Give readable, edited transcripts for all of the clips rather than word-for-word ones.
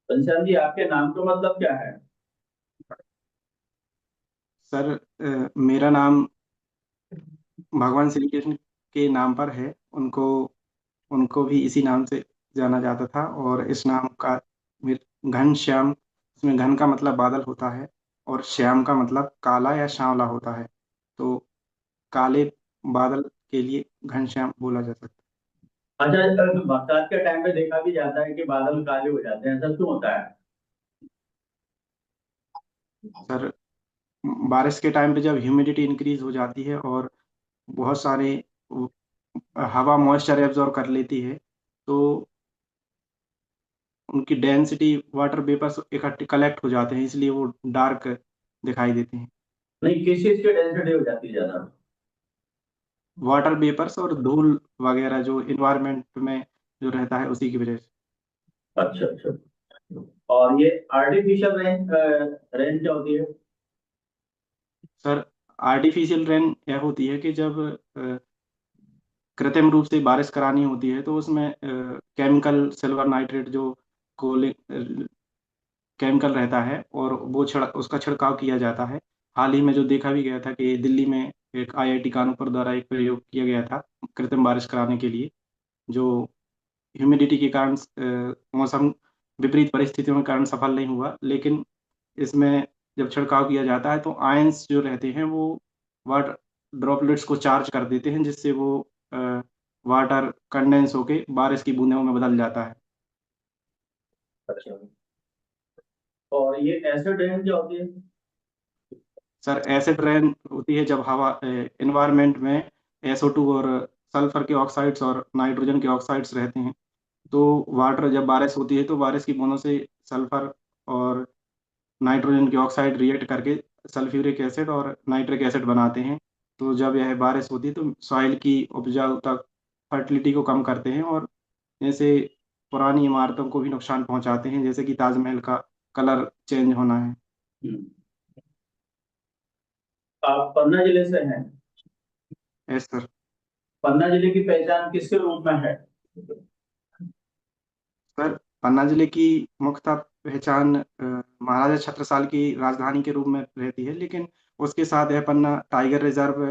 घनश्याम जी, आपके नाम का मतलब क्या है? सर, मेरा नाम भगवान श्री कृष्ण के नाम पर है। उनको उनको भी इसी नाम से जाना जाता था। और इस नाम का घन श्याम, इसमें घन का मतलब बादल होता है और श्याम का मतलब काला या सांवला होता है। तो काले बादल के लिए घन श्याम बोला जा सकता अच्छा, बरसात के टाइम पे देखा भी जाता है कि बादल काले हो जाते हैं, ऐसा क्यों होता है? है सर। बारिश के टाइम पे जब ह्यूमिडिटी इंक्रीज हो जाती है और बहुत सारे हवा मॉइस्चर एब्जॉर्ब कर लेती है, तो उनकी डेंसिटी वाटर वेपर्स इकट्ठे कलेक्ट हो जाते हैं, इसलिए वो डार्क दिखाई देते हैं। नहीं, किस चीज की डेंसिटी हो जाती है ज्यादा? वाटर वेपर्स और धूल वगैरह जो इन्वायरमेंट में जो रहता है उसी की वजह से। अच्छा अच्छा। और ये आर्टिफिशियल रेन, रेन क्या होती है? सर, आर्टिफिशियल रेन यह होती है कि जब कृत्रिम रूप से बारिश करानी होती है तो उसमें केमिकल सिल्वर नाइट्रेट जो केमिकल रहता है और वो उसका छिड़काव किया जाता है। हाल ही में जो देखा भी गया था कि दिल्ली में एक आईआईटी कानपुर द्वारा एक प्रयोग किया गया था कृत्रिम बारिश कराने के लिए, जो ह्यूमिडिटी के कारण मौसम विपरीत परिस्थितियों के कारण सफल नहीं हुआ। लेकिन इसमें जब छिड़काव किया जाता है तो आयंस जो रहते हैं वो वाटर ड्रॉपलेट्स को चार्ज कर देते हैं, जिससे वो वाटर कंडेंस होके बारिश की बूंदों में बदल जाता है। अच्छा। और ये एसिड रेन क्या होती है? सर, एसिड रेन होती है जब हवा एनवायरनमेंट में SO2 और सल्फर के ऑक्साइड्स और नाइट्रोजन के ऑक्साइड्स रहते हैं। तो वाटर जब बारिश होती है तो बारिश की बूंदों से सल्फर और नाइट्रोजन के ऑक्साइड रिएक्ट करके सल्फ्यूरिक एसिड और नाइट्रिक एसिड बनाते हैं। तो जब यह बारिश होती है तो सॉइल की उपजाऊता, फर्टिलिटी को कम करते हैं और जैसे पुरानी इमारतों को भी नुकसान पहुंचाते हैं, जैसे कि ताजमहल का कलर चेंज होना है। हम्म। आप पन्ना जिले से हैं? Yes sir. पन्ना जिले की पहचान किसके रूप में है? सर, पन्ना जिले की मुख्यतः पहचान महाराजा छत्रसाल की राजधानी के रूप में रहती है, लेकिन उसके साथ यह पन्ना टाइगर रिजर्व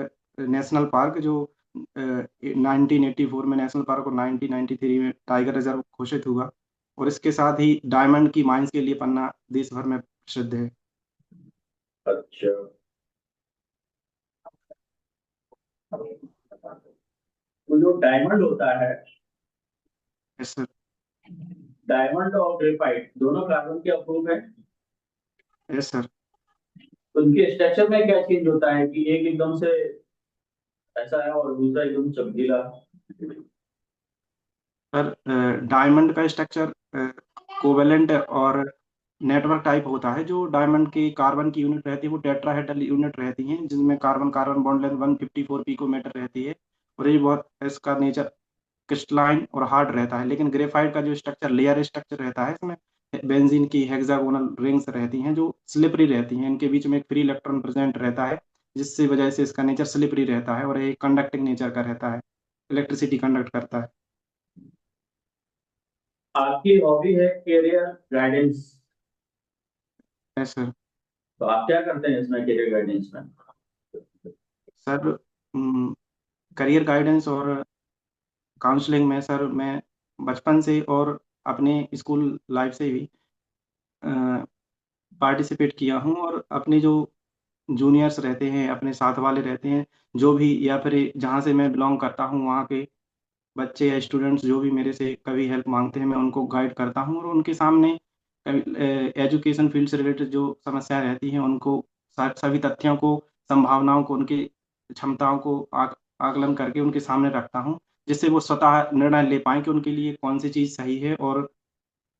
नेशनल पार्क जो 1984 में नेशनल पार्क और 1993 में टाइगर रिजर्व घोषित हुआ, और इसके साथ ही डायमंड की माइंस के लिए पन्ना देश भर में प्रसिद्ध है। अच्छा। तो जो डायमंड होता है, यस सर। डायमंड और ग्रेफाइट दोनों कार्बन के अप्रूव है। Yes sir. उनके स्ट्रक्चर में क्या चेंज होता है कि एक एकदम से ऐसा है और दूसरा एकदम चमकीला? सर, डायमंड का स्ट्रक्चर कोवेलेंट और नेटवर्क टाइप होता है। जो डायमंड की कार्बन की यूनिट रहती है वो टेट्राहेड्रल यूनिट रहती है, जिसमें carbon carbon bond length 154 picometre रहती है। और ये बहुत इसका नेचर क्रिस्टलाइन और हार्ड रहता है। लेकिन ग्रेफाइट का जो स्ट्रक्चर, लेयर स्ट्रक्चर रहता है, इसमें बेंजीन की हेक्सागोनल रिंग्स रहती हैं जो स्लिपरी रहती हैं। इनके बीच में एक फ्री इलेक्ट्रॉन प्रेजेंट रहता है, जिससे वजह से इसका नेचर स्लिपरी रहता है और ये कंडक्टिंग नेचर का रहता है, इलेक्ट्रिसिटी कंडक्ट करता है। आपकी हॉबी है कैरियर गाइडेंस। है सर। तो आप क्या करते हैं इसमें, कैरियर गाइडेंस में? सर, करियर गाइडेंस और काउंसलिंग में सर मैं बचपन से और अपने स्कूल लाइफ से भी पार्टिसिपेट किया हूँ। और अपने जो जूनियर्स रहते हैं, अपने साथ वाले रहते हैं, जो भी, या फिर जहाँ से मैं बिलोंग करता हूँ वहाँ के बच्चे या स्टूडेंट्स जो भी मेरे से कभी हेल्प मांगते हैं, मैं उनको गाइड करता हूँ और उनके सामने एजुकेशन फील्ड से रिलेटेड जो समस्याएं रहती हैं उनको सभी तथ्यों को, संभावनाओं को, उनकी क्षमताओं को आकलन करके उनके सामने रखता हूँ, जिससे वो स्वतः निर्णय ले पाएं कि उनके लिए कौन सी चीज़ सही है और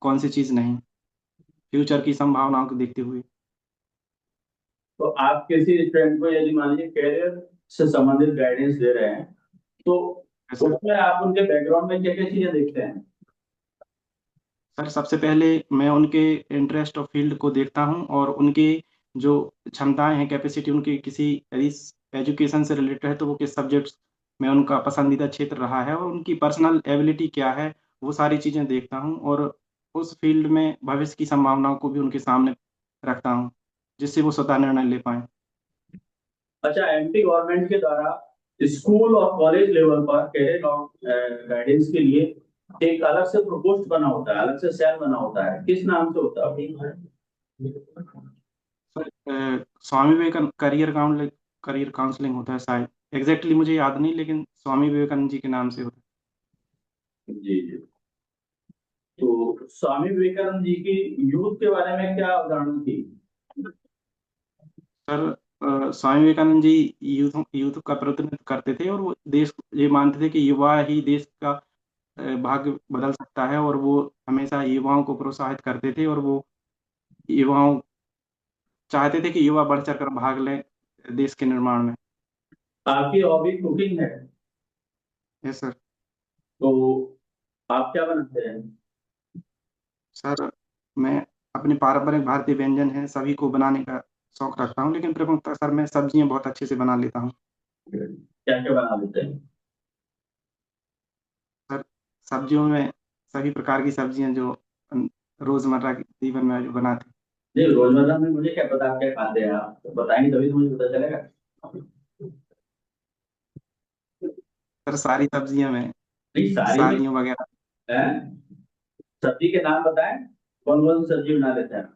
कौन सी चीज़ नहीं, फ्यूचर की संभावनाओं को देखते हुए। तो आप किसी स्टूडेंट को यदि मान लीजिए कैरियर से संबंधित गाइडेंस दे रहे हैं, तो सर, उसमें आप उनके बैकग्राउंड में क्या क्या चीजें देखते हैं? सर सबसे पहले मैं उनके इंटरेस्ट और फील्ड को देखता हूँ और उनकी जो क्षमताएं हैं, कैपेसिटी उनकी किसी यदि एजुकेशन से रिलेटेड है तो वो किस सब्जेक्ट्स में उनका पसंदीदा क्षेत्र रहा है और उनकी पर्सनल एबिलिटी क्या है, वो सारी चीज़ें देखता हूँ। और उस फील्ड में भविष्य की संभावनाओं को भी उनके सामने रखता हूँ, जिससे वो स्वतः निर्णय ले पाएँ। अच्छा, एमपी गवर्नमेंट के द्वारा स्कूल और कॉलेज लेवल पर कैरियर गाइडेंस के लिए एक अलग से प्रकोष्ठ बना होता है, अलग से सेल बना होता है, किस नाम से होता है? Sir Swami Vivekananda career counselling होता है शायद, एग्जैक्टली मुझे याद नहीं, लेकिन स्वामी विवेकानंद जी के नाम से होता जी जी। तो स्वामी विवेकानंद जी की यूथ के बारे में क्या अवधारणा थी? है। Sir Swami Vivekananda ji youth youth का प्रतिनिधित्व करते थे, और वो देश ये मानते थे कि युवा ही देश का भाग्य बदल सकता है, और वो हमेशा युवाओं को प्रोत्साहित करते थे, और वो युवाओं चाहते थे कि युवा बढ़ चढ़ कर भाग लें देश के निर्माण में। आपकी हॉबी कुकिंग है, यस सर। तो आप क्या बनाते हैं? सर मैं अपने पारंपरिक भारतीय व्यंजन हैं सभी को बनाने का शौक रखता हूँ, लेकिन प्रमुखतः सर मैं सब्जियां बहुत अच्छे से बना लेता हूँ। क्या क्या बना लेते हैं? सर सब्जियों में सभी प्रकार की सब्जियां जो रोजमर्रा के जीवन में जो बनाते हैं। नहीं, रोजमर्रा में मुझे क्या पता आप क्या खाते हैं, आप तो बताएंगे तभी तो मुझे पता चलेगा। सर सारी सब्जियां में नहीं, सारी नहीं सारियों वगैरह। है। सब्जी के नाम बताएं, कौन कौन सी सब्जी बना लेते हैं?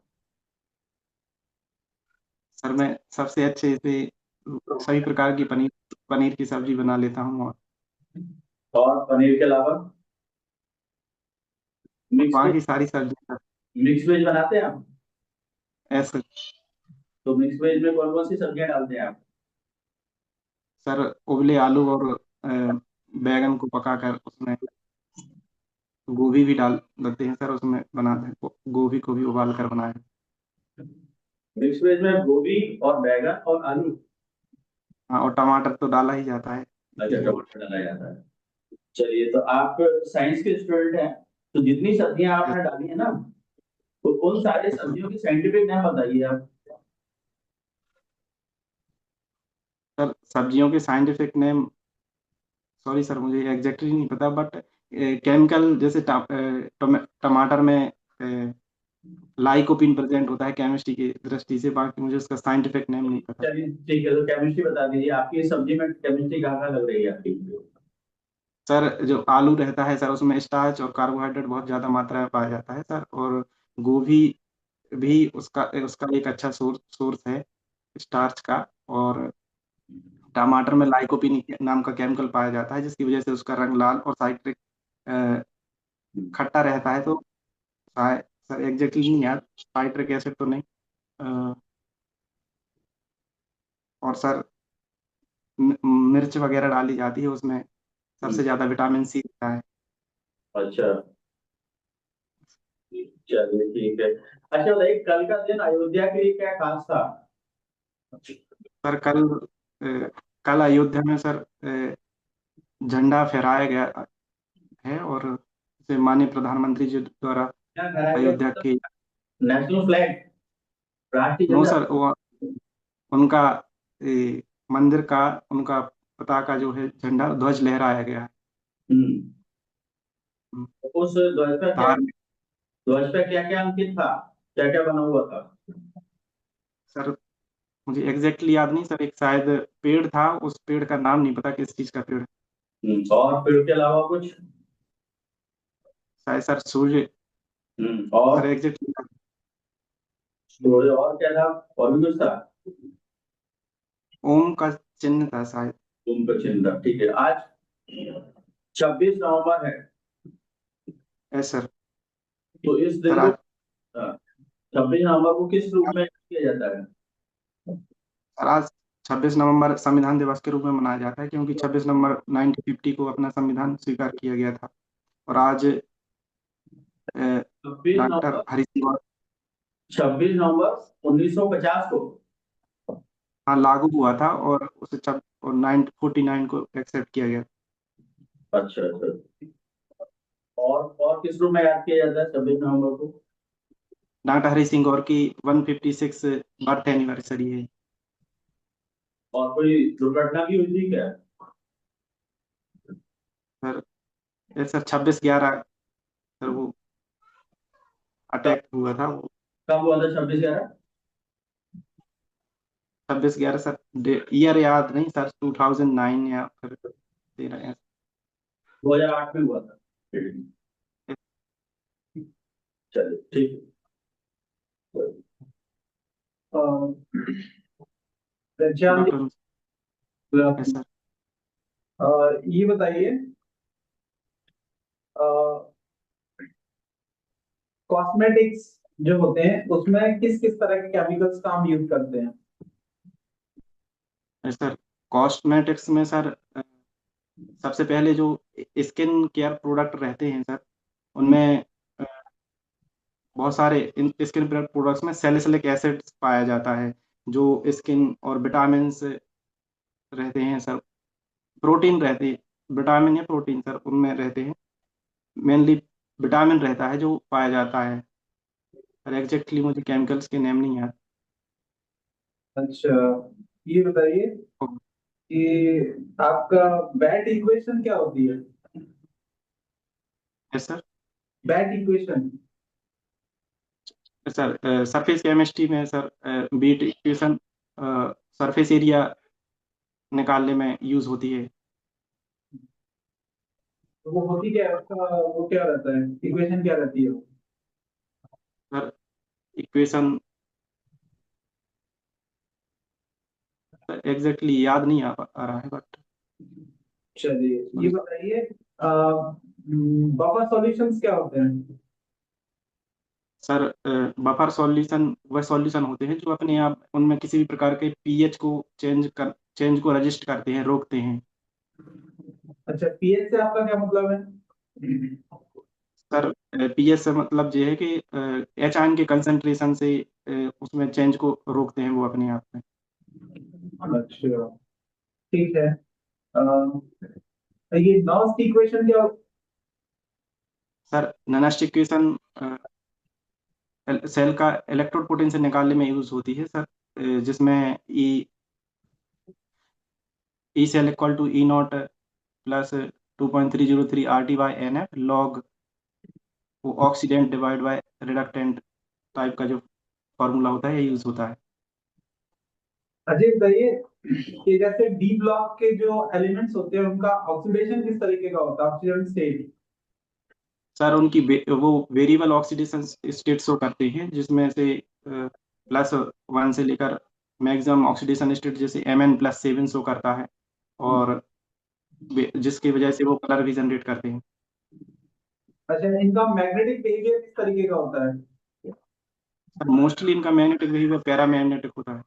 सर मैं सबसे अच्छे से सभी प्रकार की पनीर पनीर की सब्जी बना लेता हूँ, और पनीर के अलावा और मिक्स वेज, बाकी सारी सब्जी मिक्स वेज बनाते हैं आप? ऐसे। तो मिक्स वेज में कौन कौन सी सब्जियां डालते हैं आप? सर उबले आलू और बैगन को पकाकर उसमें गोभी भी डाल देते हैं सर, उसमें बनाते हैं, गोभी को भी उबाल कर बनाए। मिक्स वेज में गोभी और बैगन और आलू? हाँ, और टमाटर तो डाला ही जाता है अच्छा, इसीलिए। टमाटर डाला जाता है। चलिए, तो आप साइंस के स्टूडेंट हैं, तो जितनी सब्जियां आपने डाली है ना, तो उन सारे सब्जियों की साइंटिफिक नाम बताइए आप। सर सब्जियों के साइंटिफिक नेम, सॉरी सर मुझे एग्जैक्टली नहीं पता, बट केमिकल जैसे टमाटर में लाइकोपीन प्रेजेंट होता है केमिस्ट्री की दृष्टि से, बाकी मुझे उसका साइंटिफिक नेम नहीं पता। चलिए ठीक है, तो केमिस्ट्री बता दीजिए, आपकी सब्जी में केमिस्ट्री कहाँ कहाँ लग रही है आपकी? सर जो आलू रहता है सर उसमें स्टार्च और कार्बोहाइड्रेट बहुत ज़्यादा मात्रा में पाया जाता है सर, और गोभी भी उसका उसका एक अच्छा सोर्स है स्टार्च का, और टमाटर में लाइकोपीन नाम का केमिकल पाया जाता है जिसकी वजह से उसका रंग लाल और साइट्रिक खट्टा रहता है। तो सर एग्जैक्टली नहीं याद, साइट्रिक एसिड तो नहीं। अ, और सर मिर्च वगैरह डाली जाती है उसमें, सबसे ज़्यादा विटामिन सी रहता है। अच्छा, चलिए ठीक है। अच्छा भाई, कल का दिन अयोध्या के लिए क्या खास था? सर कल अयोध्या में सर झंडा फहराया गया है, और इसे माननीय प्रधानमंत्री जी द्वारा क्या कराया गया अयोध्या मतलब? के। नेशनल फ्लैग, राष्ट्रीय नो झंडा? सर वो उनका मंदिर का उनका पताका जो है झंडा ध्वज लहराया गया है। हम्म। हम्म, तो उस ध्वज पर क्या, धार्मिक। ध्वज पर क्या क्या अंकित था, क्या क्या बना हुआ था? सर मुझे एग्जैक्टली याद नहीं सर, एक शायद पेड़ था, उस पेड़ का नाम नहीं पता किस चीज का पेड़ है। और पेड़ के अलावा कुछ? शायद सर सूर्य। सर और एग्जैक्टली। और क्या था? और भी कुछ था? ओम का चिन्ह था शायद। तुम चिंता, ठीक है। आज 26 नवंबर है, यस सर। तो इस सर दिन को आज 26 नवंबर को किस रूप में किया जाता है? सर आज 26 नवंबर संविधान दिवस के रूप में मनाया जाता है, क्योंकि 26 नवंबर 1950 को अपना संविधान स्वीकार किया गया था, और आज छब्बीस डॉक्टर नवंबर हरि सिंह। 26 नवंबर 1950 को। हाँ लागू हुआ था, और उसे 1949 को एक्सेप्ट किया गया। अच्छा अच्छा। और किस रूप में याद किया जाता है 26 नवंबर को? डॉक्टर हरि सिंह गौर की 156 बर्थ एनिवर्सरी है। और कोई दुर्घटना भी हुई थी क्या? सर ये सर 26/11 सर वो अटैक हुआ था वो। कब हुआ था? 26/11? 26/11 सर, ईयर याद नहीं सर, 2009 या फिर 13 2008 में हुआ था। चलिए ठीक है। प्रज्ञान जी, डॉक्टर। Yes sir. ये बताइए, कॉस्मेटिक्स जो होते हैं उसमें किस किस तरह के केमिकल्स का हम यूज करते हैं? यस सर, कॉस्मेटिक्स में सर सबसे पहले जो स्किन केयर प्रोडक्ट रहते हैं सर, उनमें अ, बहुत सारे इन स्किन प्रोडक्ट्स में सैलिसिलिक एसिड पाया जाता है, जो स्किन और विटामिन रहते हैं सर, प्रोटीन रहते हैं, विटामिन या प्रोटीन सर उनमें रहते हैं, मेनली विटामिन रहता है जो पाया जाता है। और एग्जैक्टली मुझे केमिकल्स के नेम नहीं याद। अच्छा, ये बताइए कि आपका बैट इक्वेशन क्या होती है? Yes sir. BET equation. Sir surface chemistry में sir BET equation surface area निकालने में यूज होती है। तो वो होती क्या है उसका, वो क्या रहता है, इक्वेशन क्या रहती है वो? सर इक्वेशन एग्जैक्टली याद नहीं आ रहा है बट। चलिए, ये बताइए, बफर सॉल्यूशंस क्या होते हैं? सर बफर सॉल्यूशन वह सॉल्यूशन होते हैं जो अपने आप उनमें किसी भी प्रकार के पीएच को चेंज को रजिस्ट करते हैं, रोकते हैं। अच्छा, पीएच से आपका क्या मतलब है? सर पीएच से मतलब ये है कि एच आयन के कंसंट्रेशन से उसमें चेंज को रोकते हैं वो अपने आप में। अच्छा, ठीक है। ये नॉस्ट इक्वेशन क्या? सर ननस्ट इक्वेशन सेल का इलेक्ट्रोड पोटेंशियल निकालने में यूज होती है सर, जिसमें E cell equal to E naught plus 2.303 RT/NF log वो oxidant divide by reductant type का जो फॉर्मूला होता है ये यूज होता है। अजय बताइए कि जैसे डी ब्लॉक के जो एलिमेंट्स होते हैं उनका ऑक्सीडेशन किस तरीके का होता है, ऑक्सीजन स्टेट? सर उनकी वो वेरिएबल ऑक्सीडेशन स्टेट शो करते हैं, जिसमें से +1 से लेकर मैक्सिमम ऑक्सीडेशन स्टेट जैसे Mn+7 शो करता है, और जिसकी वजह से वो कलर भी जनरेट करते हैं। अच्छा, इनका मैग्नेटिक बिहेवियर किस तरीके का होता है? सर मोस्टली इनका मैग्नेटिक बिहेवियर पैरा मैग्नेटिक होता है।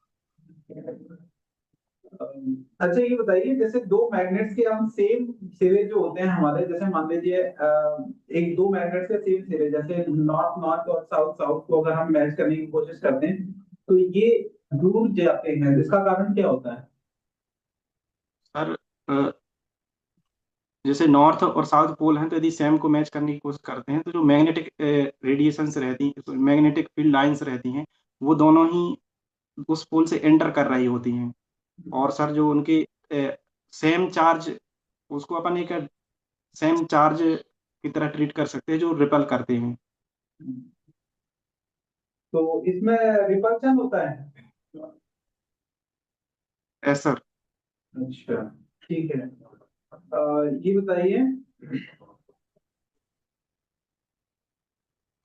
अच्छा, ये बताइए, जैसे दो मैग्नेट्स के हम सेम सिरे जो होते हैं हमारे, जैसे मान लीजिए एक दो मैग्नेट्स के सेम सिरे, जैसे नॉर्थ नॉर्थ और साउथ साउथ को अगर हम मैच करने की कोशिश करते हैं तो ये दूर जाते हैं, इसका कारण क्या होता है? सर जैसे नॉर्थ और साउथ पोल हैं, तो यदि सेम को मैच करने की कोशिश करते हैं तो जो मैग्नेटिक रेडिएशंस रहती हैं, मैग्नेटिक फील्ड लाइंस रहती हैं, वो दोनों ही उस पोल से एंटर कर रही होती हैं। और सर जो उनके सेम चार्ज, उसको अपन एक सेम चार्ज की तरह ट्रीट कर सकते हैं जो रिपल करते हैं। तो इसमें रिपल्शन होता है? Yes sir. अच्छा, ठीक है। ये बताइए,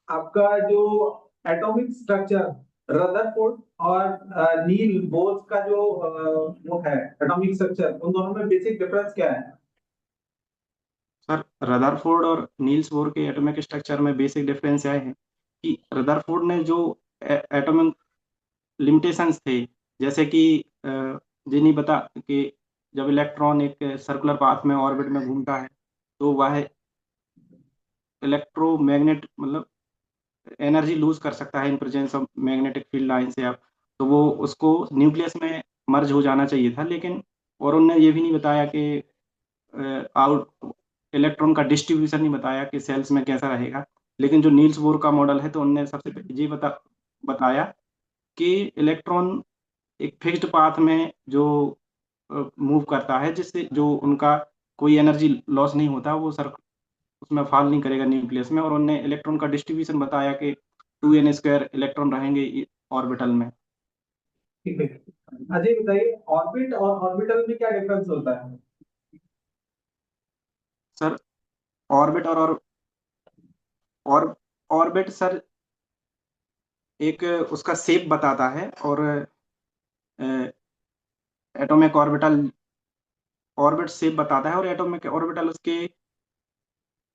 आपका जो एटॉमिक स्ट्रक्चर रदरफोर्ड और नील बोर्स का जो वो है एटॉमिक स्ट्रक्चर, उन दोनों में बेसिक डिफरेंस क्या है? सर रदरफोर्ड और नील्स बोर के एटॉमिक स्ट्रक्चर में बेसिक डिफरेंस यह है कि रदरफोर्ड ने जो एटॉमिक लिमिटेशंस थे, जैसे कि जिन्हें बता कि जब इलेक्ट्रॉन एक सर्कुलर पाथ में ऑर्बिट में घूमता है तो वह इलेक्ट्रोमैग्नेट मतलब एनर्जी लूज कर सकता है in presence of magnetic field line से आप, तो वो उसको न्यूक्लियस में मर्ज हो जाना चाहिए था, लेकिन और उनने ये भी नहीं बताया कि आउट इलेक्ट्रॉन का डिस्ट्रीब्यूशन नहीं बताया कि सेल्स में कैसा रहेगा। लेकिन जो नील्स बोर का मॉडल है तो उनने सबसे पहले ये बताया कि इलेक्ट्रॉन एक फिक्स्ड पाथ में जो मूव करता है, जिससे जो उनका कोई एनर्जी लॉस नहीं होता, वो सर उसमें फॉल नहीं करेगा न्यूक्लियस में। और उनने इलेक्ट्रॉन का डिस्ट्रीब्यूशन बताया कि 2n² इलेक्ट्रॉन रहेंगे ऑर्बिटल में। ठीक है। अजय बताइए, ऑर्बिट और ऑर्बिटल में क्या डिफरेंस होता है? सर ऑर्बिट और ऑर्बिट सर एक उसका शेप बताता है, और एटॉमिक ऑर्बिटल ऑर्बिट शेप बताता है, और एटॉमिक ऑर्बिटल उसके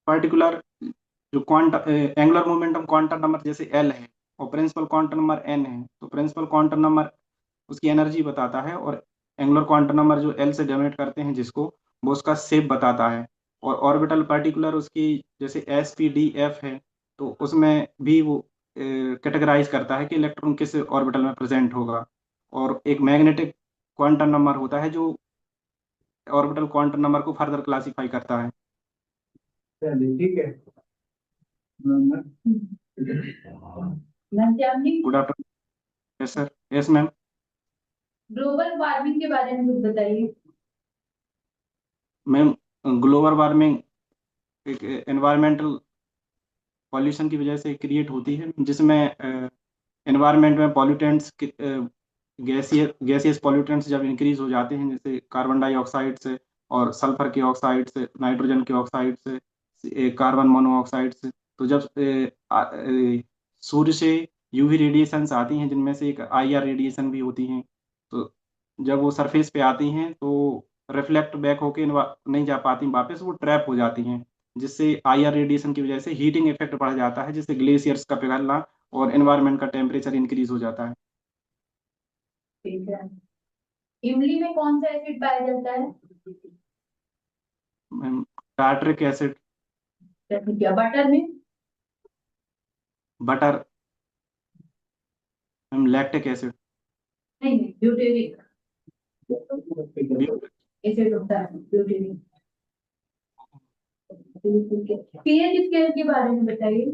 पर्टिकुलर जो quantum angular momentum quantum number जैसे एल है, और प्रिंसिपल क्वांटम नंबर एन है, तो प्रिंसिपल क्वांटम नंबर उसकी एनर्जी बताता है, और एंगुलर क्वांटम नंबर जो एल से डोनेट करते हैं जिसको, वो उसका शेप बताता है। और ऑर्बिटल पर्टिकुलर उसकी जैसे एस पी डी एफ है, तो उसमें भी वो कैटेगराइज करता है कि इलेक्ट्रॉन किस ऑर्बिटल में प्रेजेंट होगा। और एक मैग्नेटिक क्वांटम नंबर होता है जो ऑर्बिटल क्वांटम नंबर को फर्दर क्लासिफाई करता है। चलिए ठीक है। मैम जाननी good afternoon. Yes sir, yes ma'am. Global warming के बारे में कुछ बताइए। मैम ग्लोबल वार्मिंग एक एनवायरमेंटल पॉल्यूशन की वजह से क्रिएट होती है, जिसमें एनवायरनमेंट में पॉल्यूटेंट्स गैसियस पॉल्यूटेंट्स जब इंक्रीज हो जाते हैं, जैसे कार्बन डाइऑक्साइड से और सल्फर के ऑक्साइड से, नाइट्रोजन के ऑक्साइड से, कार्बन मोनोऑक्साइड से, तो जब सूर्य से यूवी रेडिएशंस आती हैं, जिनमें से एक आईआर रेडिएशन भी होती हैं, तो जब वो सरफेस पे आती हैं तो रिफ्लेक्ट बैक होके नहीं जा पाती वापस, वो ट्रैप हो जाती हैं, जिससे आईआर रेडिएशन की वजह से हीटिंग इफेक्ट बढ़ जाता है, जिससे ग्लेशियर्स का पिघलना और एनवायरनमेंट का टेम्परेचर इंक्रीज हो जाता है। ठीक है। इमली में कौन सा एसिड पाया जाता है? Tartaric acid. क्या बटर में? Butter lactic acid. नहीं नहीं, ब्यूटेरिक एसिड होता है, ब्यूटेरिक। पीएच स्केल के बारे में बताइए।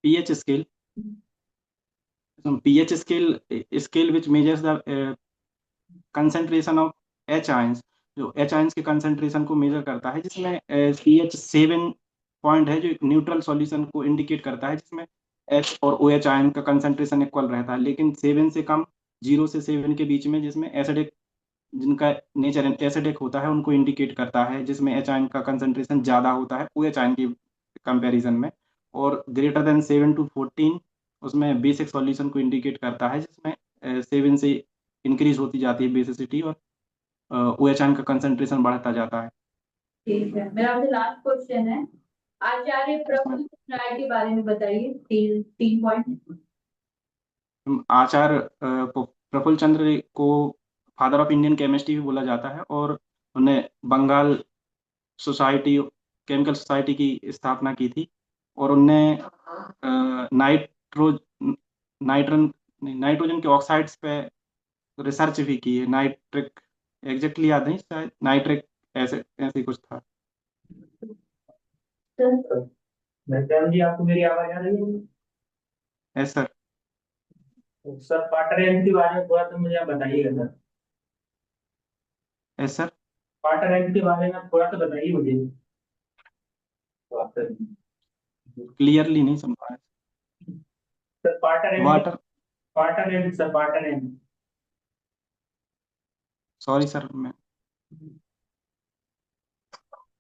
PH scale pH scale which measures the concentration of H ions, जो H ions के कंसेंट्रेशन को मेजर करता है, जिसमें pH 7 पॉइंट है जो न्यूट्रल सॉल्यूशन को इंडिकेट करता है, जिसमें H और OH आयन का कंसेंट्रेशन इक्वल रहता है, लेकिन 7 से कम, 0 से 7 के बीच में, जिसमें एसिडिक, जिनका नेचर एसिडिक होता है, उनको इंडिकेट करता है, जिसमें H आयन का कंसेंट्रेशन ज़्यादा होता है OH आयन की कंपैरिजन में। और ग्रेटर देन 7 to 14 उसमें बेसिक सॉल्यूशन को इंडिकेट करता है, जिसमें 7 से इंक्रीज होती जाती है बेसिसिटी, और OH आयन का कंसेंट्रेशन बढ़ता जाता है। ठीक है, मेरा आपसे लास्ट क्वेश्चन है। आचार्य प्रफुल्ल चंद्र राय के बारे में बताइए, तीन तीन पॉइंट। आचार्य प्रफुल्ल चंद्र को फादर ऑफ इंडियन केमिस्ट्री भी बोला जाता है, और उन्हें बंगाल सोसाइटी, केमिकल सोसाइटी की स्थापना की थी, और उनने नाइट्रो नाइट्रन नाइट्रोजन के ऑक्साइड्स पे रिसर्च भी की है। नाइट्रिक, एग्जैक्टली याद नहीं, शायद नाइट्रिक ऐसे ऐसे कुछ था। मैम जी, आपको मेरी आवाज आ रही है? Yes sir. सर पार्टनर के बारे में थोड़ा सा मुझे आप बताइएगा सर। Yes sir. पार्टनर के बारे में थोड़ा सा बताइए मुझे। क्लियरली नहीं समझ पाया। Sir partner, water, partner sir, partner. Sorry sir, मैं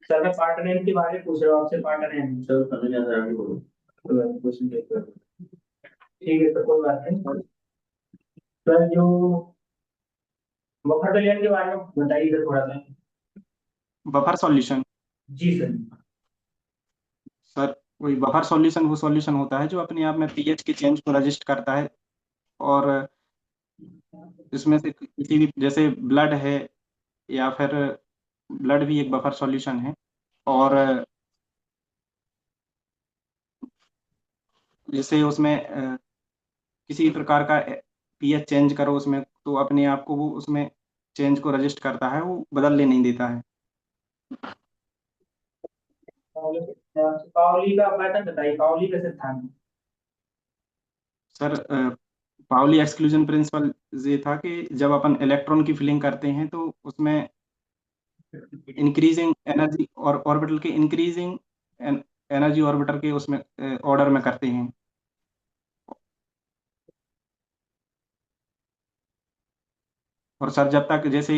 सर मैं पार्टनर के बारे में पूछ रहा हूँ आपसे। पार्टनर सर समझ आ रहा है, बोलो क्वेश्चन ठीक है सर, कोई बात नहीं। सर जो बफर के बारे में बताइए सर थोड़ा सा। Buffer solution. जी सर। सर वही बफर सॉल्यूशन वो सॉल्यूशन होता है जो अपने आप में पीएच के चेंज को रजिस्ट करता है, और इसमें से किसी भी, जैसे ब्लड है, या फिर ब्लड भी एक बफर सॉल्यूशन है, और जैसे उसमें किसी प्रकार का पीएच चेंज करो उसमें, तो अपने आप को वो उसमें चेंज को रजिस्ट करता है, वो बदलने नहीं देता है। पाउली का पैटर्न बताइए, पाउली का सिद्धांत। सर पाउली एक्सक्लूजन प्रिंसिपल ये था कि जब अपन इलेक्ट्रॉन की फिलिंग करते हैं, तो उसमें इंक्रीजिंग एनर्जी और ऑर्बिटल के इंक्रीजिंग एनर्जी ऑर्बिटल के उसमें ऑर्डर में करते हैं। और सर जब तक जैसे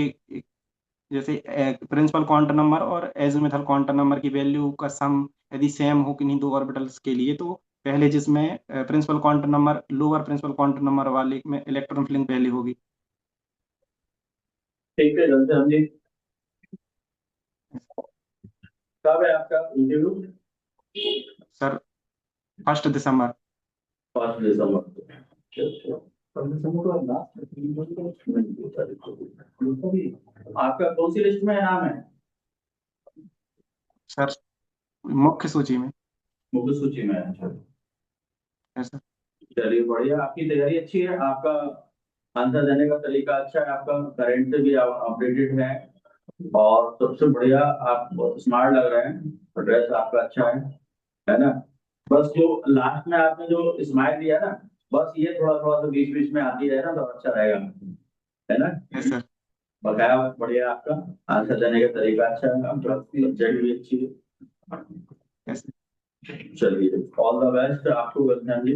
जैसे प्रिंसिपल क्वांटम नंबर और एजीमुथल क्वांटम नंबर की वैल्यू का सम यदि सेम हो किन्हीं दो ऑर्बिटल्स के लिए, तो पहले जिसमें principal quantum number lower principal quantum number वाले में इलेक्ट्रॉन फिलिंग पहले होगी। ठीक है, जल्दी हम जी। कब है आपका इंटरव्यू? सर 1 दिसंबर। 5 दिसंबर को। आपका कौन सी लिस्ट में नाम है? सर मुख्य सूची में मुख्य सूची में है। है सर। चलिए बढ़िया, आपकी तैयारी अच्छी है, आपका आंसर देने का तरीका अच्छा है, आपका करंट से भी अपडेटेड है, और सबसे बढ़िया आप स्मार्ट लग रहे हैं, ड्रेस आपका अच्छा है ना? बस जो लास्ट में आपने जो स्माइल दिया ना, बस ये थोड़ा थोड़ा सा बीच बीच में आती रहे ना तो अच्छा रहेगा, है ना? है सर। बकाया बढ़िया, आपका आंसर देने का तरीका अच्छा है, आपका सब्जेक्ट भी अच्छी है। है सर। चलिए, ऑल द बेस्ट आपको, गलत जी।